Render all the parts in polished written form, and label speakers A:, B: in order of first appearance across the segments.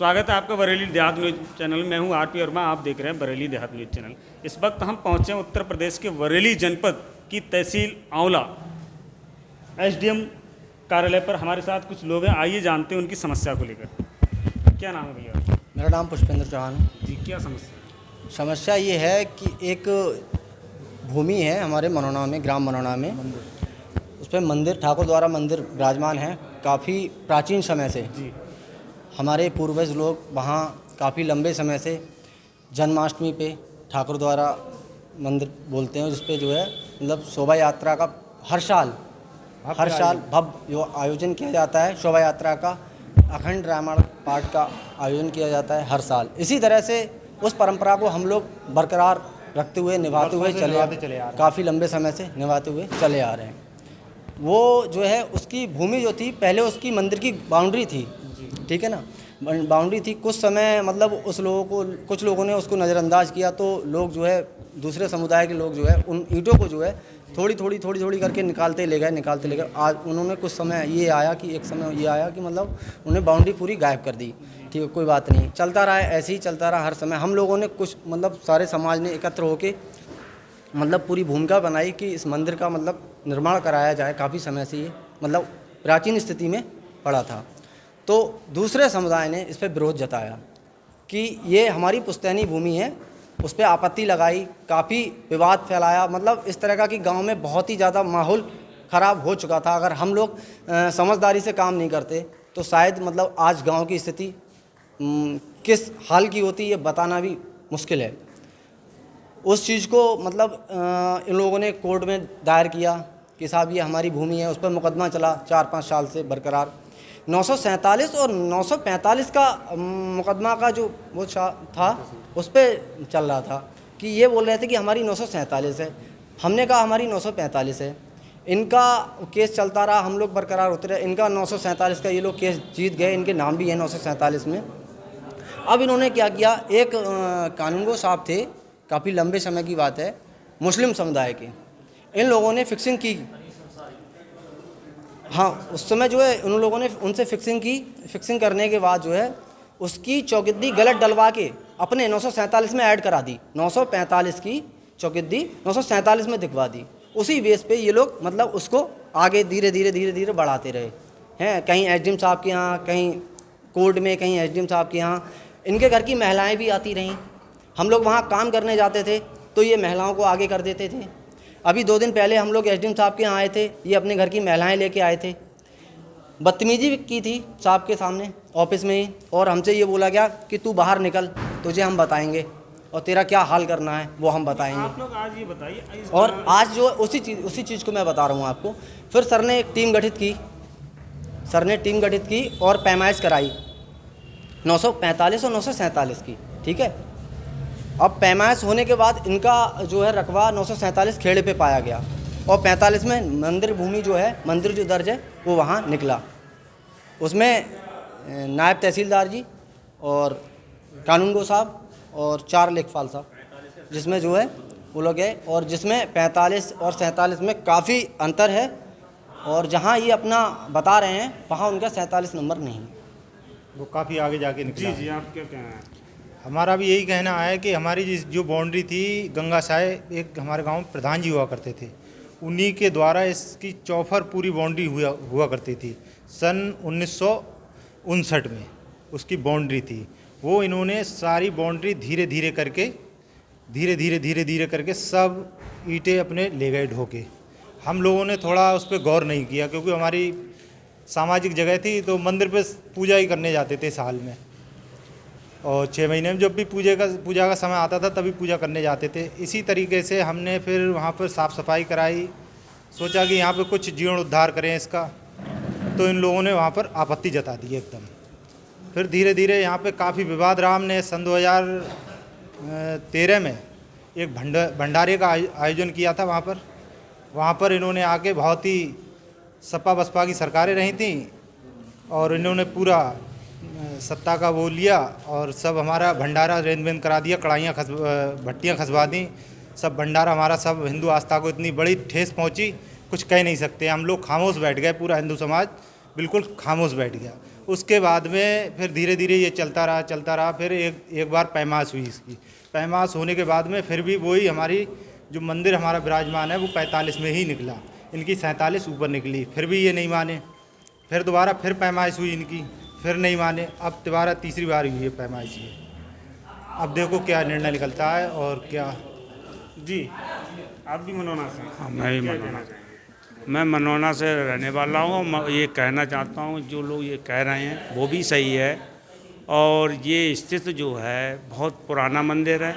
A: स्वागत है आपका बरेली देहात न्यूज़ चैनल में। मैं हूं आरपी वर्मा, आप देख रहे हैं बरेली देहात न्यूज़ चैनल। इस वक्त हम पहुंचे हैं उत्तर प्रदेश के बरेली जनपद की तहसील आंवला एसडीएम कार्यालय पर। हमारे साथ कुछ लोग हैं, आइए जानते हैं उनकी समस्या को लेकर। क्या नाम है भैया?
B: मेरा नाम पुष्पेंद्र चौहान है।
A: जी, क्या समस्या है?
B: समस्या ये है कि एक भूमि है हमारे मनोना में, ग्राम मनोना में, उस पर मंदिर, ठाकुर द्वारा मंदिर विराजमान है काफ़ी प्राचीन समय से।
A: जी,
B: हमारे पूर्वज लोग वहाँ काफ़ी लंबे समय से जन्माष्टमी पे ठाकुर द्वारा मंदिर बोलते हैं, जिस पे जो है मतलब शोभा यात्रा का हर साल भव्य जो आयोजन किया जाता है, शोभा यात्रा का अखंड रामायण पाठ का आयोजन किया जाता है हर साल। इसी तरह से उस परंपरा को हम लोग बरकरार रखते हुए, निभाते हुए चले आ रहे हैं, काफ़ी लंबे समय से निभाते हुए चले आ रहे हैं। वो जो है उसकी भूमि जो थी, पहले उसकी मंदिर की बाउंड्री थी, ठीक है ना, बाउंड्री थी। कुछ समय मतलब उस लोगों को, कुछ लोगों ने उसको नज़रअंदाज किया, तो लोग जो है, दूसरे समुदाय के लोग जो है उन ईंटों को जो है थोड़ी थोड़ी करके निकालते ले गए। आज उन्होंने कुछ समय ये आया कि एक समय ये आया कि मतलब उन्हें बाउंड्री पूरी गायब कर दी। ठीक है, कोई बात नहीं, चलता रहा, ऐसे ही चलता रहा हर समय। हम लोगों ने कुछ मतलब सारे समाज ने एकत्र होकर मतलब पूरी भूमिका बनाई कि इस मंदिर का मतलब निर्माण कराया जाए। काफ़ी समय से ये मतलब प्राचीन स्थिति में पड़ा था। तो दूसरे समुदाय ने इस पर विरोध जताया कि ये हमारी पुश्तैनी भूमि है, उस पर आपत्ति लगाई, काफ़ी विवाद फैलाया। मतलब इस तरह का कि गांव में बहुत ही ज़्यादा माहौल ख़राब हो चुका था। अगर हम लोग समझदारी से काम नहीं करते तो शायद मतलब आज गांव की स्थिति किस हाल की होती ये बताना भी मुश्किल है। उस चीज़ को मतलब इन लोगों ने कोर्ट में दायर किया कि साहब ये हमारी भूमि है। उस पर मुकदमा चला 4-5 साल से बरकरार। 947 और 945 का मुकदमा का जो वो था उस पर चल रहा था कि ये बोल रहे थे कि हमारी 947 है। हमने कहा हमारी 945 है। इनका केस चलता रहा, हम लोग बरकरार होते रहे। इनका 947 का ये लोग केस जीत गए, इनके नाम भी है 947 में। अब इन्होंने क्या किया, एक कानूनगो साहब थे, काफ़ी लंबे समय की बात है, मुस्लिम समुदाय के, इन लोगों ने फिक्सिंग की। हाँ, उस समय जो है उन लोगों ने उनसे फिक्सिंग करने के बाद जो है उसकी चौगिद्दी गलत डलवा के अपने 947 में ऐड करा दी। 945 की चौगिद्दी 947 में दिखवा दी। उसी बेस पे ये लोग मतलब उसको आगे धीरे धीरे बढ़ाते रहे हैं। कहीं एसडीएम साहब के यहाँ, कहीं कोर्ट में, कहीं एसडीएम साहब के यहाँ। इनके घर की महिलाएं भी आती रहीं। हम लोग वहाँ काम करने जाते थे तो ये महिलाओं को आगे कर देते थे। अभी 2 दिन पहले हम लोग एसडीएम साहब के यहाँ आए थे, ये अपने घर की महिलाएं लेके आए थे। बदतमीजी भी की थी साहब के सामने ऑफिस में ही, और हमसे ये बोला गया कि तू बाहर निकल, तुझे हम बताएंगे और तेरा क्या हाल करना है वो हम बताएंगे।
A: आप लोग आज ये बताइए।
B: और आज जो उसी चीज़ को मैं बता रहा हूँ आपको। फिर सर ने एक टीम गठित की और पैमाइश कराई 945 और 947 की, ठीक है। अब पैमाइश होने के बाद इनका जो है रकबा 947 खेड़े पे पाया गया और 45 में मंदिर भूमि जो है, मंदिर जो दर्ज है वो वहाँ निकला। उसमें नायब तहसीलदार जी और कानूनगो साहब और 4 लेखपाल साहब, जिसमें जो है वो लोग गए, और जिसमें 45 और 47 में काफ़ी अंतर है। और जहाँ ये अपना बता रहे हैं वहाँ उनका 47 नंबर नहीं,
C: वो काफ़ी आगे जाके निकला।
A: जी, आप क्या कहना है?
C: हमारा भी यही कहना है कि हमारी जो बाउंड्री थी, गंगा साय एक हमारे गांव में प्रधान जी हुआ करते थे, उन्हीं के द्वारा इसकी चौफर पूरी बाउंड्री हुआ करती थी। सन 1959 में उसकी बाउंड्री थी। वो इन्होंने सारी बाउंड्री धीरे धीरे करके सब ईंटें अपने ले गए ढोके। हम लोगों ने थोड़ा उस पर गौर नहीं किया, क्योंकि हमारी सामाजिक जगह थी, तो मंदिर पे पूजा ही करने जाते थे साल में, और 6 महीने में जब भी पूजा का समय आता था तभी पूजा करने जाते थे। इसी तरीके से हमने फिर वहाँ पर साफ़ सफाई कराई, सोचा कि यहाँ पे कुछ जीर्णोद्धार करें इसका, तो इन लोगों ने वहाँ पर आपत्ति जता दी एकदम। फिर धीरे धीरे यहाँ पे काफ़ी विवाद रहा। हमने सन 2013 में एक भंडारे का आयोजन किया था वहाँ पर इन्होंने आके, बहुत ही सपा बसपा की सरकारें रही थी, और इन्होंने पूरा सत्ता का वो लिया और सब हमारा भंडारा रेंज बेंद करा दिया, कढ़ाइयाँ भट्टियाँ खसवा दी, सब भंडारा हमारा, सब हिंदू आस्था को इतनी बड़ी ठेस पहुंची, कुछ कह नहीं सकते। हम लोग खामोश बैठ गए, पूरा हिंदू समाज बिल्कुल खामोश बैठ गया। उसके बाद में फिर धीरे धीरे ये चलता रहा। फिर एक बार पैमाश हुई इसकी। पैमाश होने के बाद में फिर भी वही हमारी जो मंदिर हमारा विराजमान है वो 45 में ही निकला। इनकी 47 ऊपर निकली, फिर भी ये नहीं माने। फिर दोबारा फिर पैमाइश हुई इनकी, फिर नहीं माने। अब दोबारा तीसरी बार हुई है पैमाइश ये। अब देखो क्या निर्णय निकलता है और क्या।
A: जी, आप भी मनोना से?
D: हाँ, मैं भी
A: क्या
D: मनोना
A: कहना चाहेंगे?
D: मैं मनोना से रहने वाला हूँ। मैं ये कहना चाहता हूँ जो लोग ये कह रहे हैं वो भी सही है। और ये स्थित जो है बहुत पुराना मंदिर है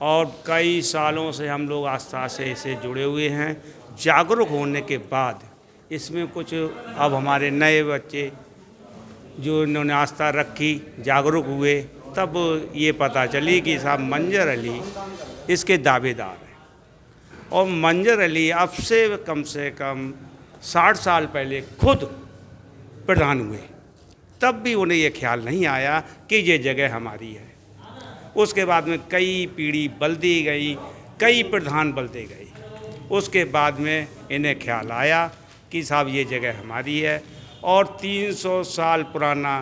D: और कई सालों से हम लोग आस्था से इसे जुड़े हुए हैं। जागरूक होने के बाद इसमें कुछ अब हमारे नए बच्चे जो इन्होंने आस्था रखी, जागरूक हुए, तब ये पता चली कि साहब मंजर अली इसके दावेदार हैं। और मंजर अली अब से कम 60 साल पहले खुद प्रधान हुए, तब भी उन्हें ये ख्याल नहीं आया कि ये जगह हमारी है। उसके बाद में कई पीढ़ी बदलती गई, कई प्रधान बदलते गए। उसके बाद में इन्हें ख्याल आया कि साहब ये जगह हमारी है। और 300 साल पुराना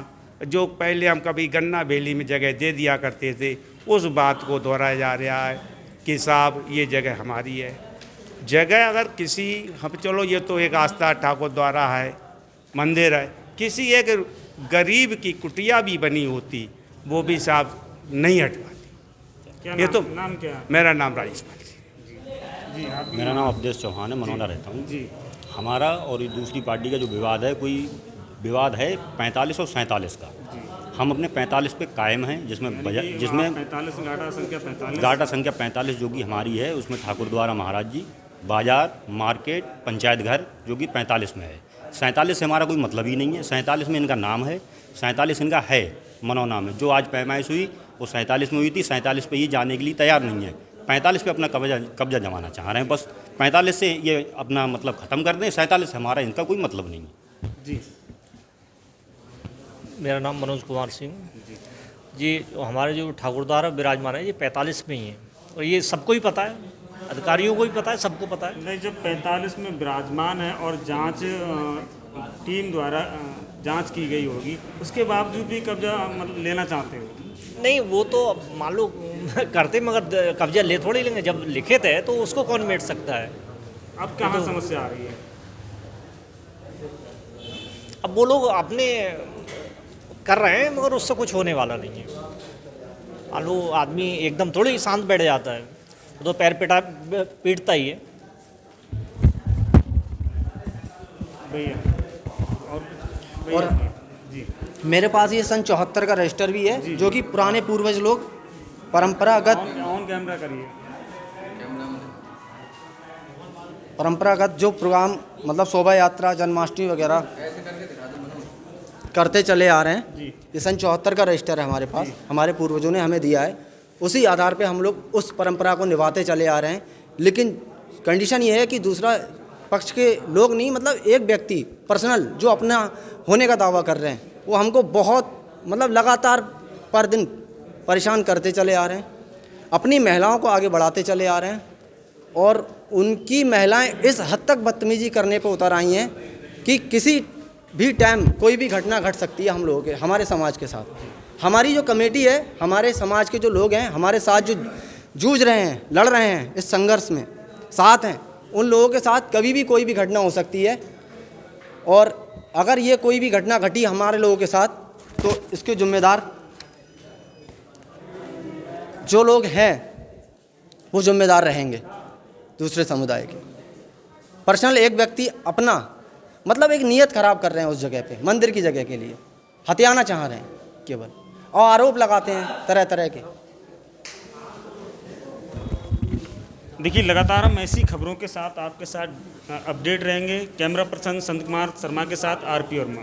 D: जो पहले हम कभी गन्ना बेली में जगह दे दिया करते थे, उस बात को दोहराया जा रहा है कि साहब ये जगह हमारी है। जगह अगर किसी हम चलो ये तो एक आस्था ठाकुर द्वारा है, मंदिर है, किसी एक गरीब की कुटिया भी बनी होती वो भी साहब नहीं हटवाती।
A: क्या
D: ये तो
A: नाम क्या है?
D: मेरा नाम राजेश पाल
A: जी, आप भी?
E: मेरा नाम अवधेश चौहान है, मनोना रहता हूँ।
A: जी,
E: हमारा और ये दूसरी पार्टी का जो विवाद है, कोई विवाद है 45 और 47 का। हम अपने 45 पे कायम हैं, जिसमें
A: 45 गाटा संख्या 45।
E: गाटा संख्या 45 जो कि हमारी है, उसमें ठाकुर द्वारा महाराज जी, बाजार, मार्केट, पंचायत घर जो कि 45 में है। 47 से हमारा कोई मतलब ही नहीं है। 47 में इनका नाम है, 47 इनका है मनोना में। जो आज पैमाइश हुई वो 47 में हुई थी। 47 पे ये जाने के लिए तैयार नहीं है। 45 पे अपना कब्जा जमाना चाह रहे हैं। बस 45 से ये अपना मतलब ख़त्म कर दें। 47 से हमारा इनका कोई मतलब नहीं है।
A: जी,
F: मेरा नाम मनोज कुमार सिंह जी। हमारे जो ठाकुरद्वारा विराजमान है ये 45 में ही है और ये सबको ही पता है, अधिकारियों को भी पता है, सबको पता है।
A: नहीं, जब 45 में विराजमान है और जांच टीम द्वारा जांच की गई होगी, उसके बावजूद भी कब्जा मतलब लेना चाहते हो?
F: नहीं, वो तो अब मान लो करते मगर कब्जा ले थोड़ी लेंगे। जब लिखित है तो उसको कौन मेट सकता है।
A: अब कहाँ समस्या आ रही है?
F: अब वो लोग अपने कर रहे हैं मगर उससे कुछ होने वाला नहीं है। मान लो आदमी एकदम थोड़ी शांत बैठ जाता है, वो तो पैर पीटता ही है।
A: भैया
B: और
A: जी,
B: मेरे पास ये सन 74 का रजिस्टर भी है, जो कि पुराने पूर्वज लोग परंपरागत
A: ऑन कैमरा करिए।
B: जो प्रोग्राम मतलब शोभा यात्रा, जन्माष्टमी वगैरह करते चले आ रहे हैं।
A: जी,
B: ये सन 74 का रजिस्टर है हमारे पास, हमारे पूर्वजों ने हमें दिया है। उसी आधार पे हम लोग उस परंपरा को निभाते चले आ रहे हैं। लेकिन कंडीशन ये है कि दूसरा पक्ष के लोग नहीं, मतलब एक व्यक्ति पर्सनल जो अपना होने का दावा कर रहे हैं, वो हमको बहुत मतलब लगातार पर दिन परेशान करते चले आ रहे हैं। अपनी महिलाओं को आगे बढ़ाते चले आ रहे हैं और उनकी महिलाएं इस हद तक बदतमीजी करने पर उतर आई हैं कि किसी भी टाइम कोई भी घटना घट सकती है हम लोगों के, हमारे समाज के साथ। हमारी जो कमेटी है, हमारे समाज के जो लोग हैं, हमारे साथ जो जूझ रहे हैं, लड़ रहे हैं, इस संघर्ष में साथ हैं, उन लोगों के साथ कभी भी कोई भी घटना हो सकती है। और अगर ये कोई भी घटना घटी हमारे लोगों के साथ, तो इसके जिम्मेदार जो लोग हैं वो जिम्मेदार रहेंगे दूसरे समुदाय के। पर्सनल एक व्यक्ति अपना मतलब एक नीयत खराब कर रहे हैं उस जगह पे, मंदिर की जगह के लिए हथियाना चाह रहे हैं केवल, और आरोप लगाते हैं तरह तरह के।
A: देखिए, लगातार हम ऐसी खबरों के साथ आपके साथ अपडेट रहेंगे। कैमरा पर्सन संत कुमार शर्मा के साथ आरपी वर्मा।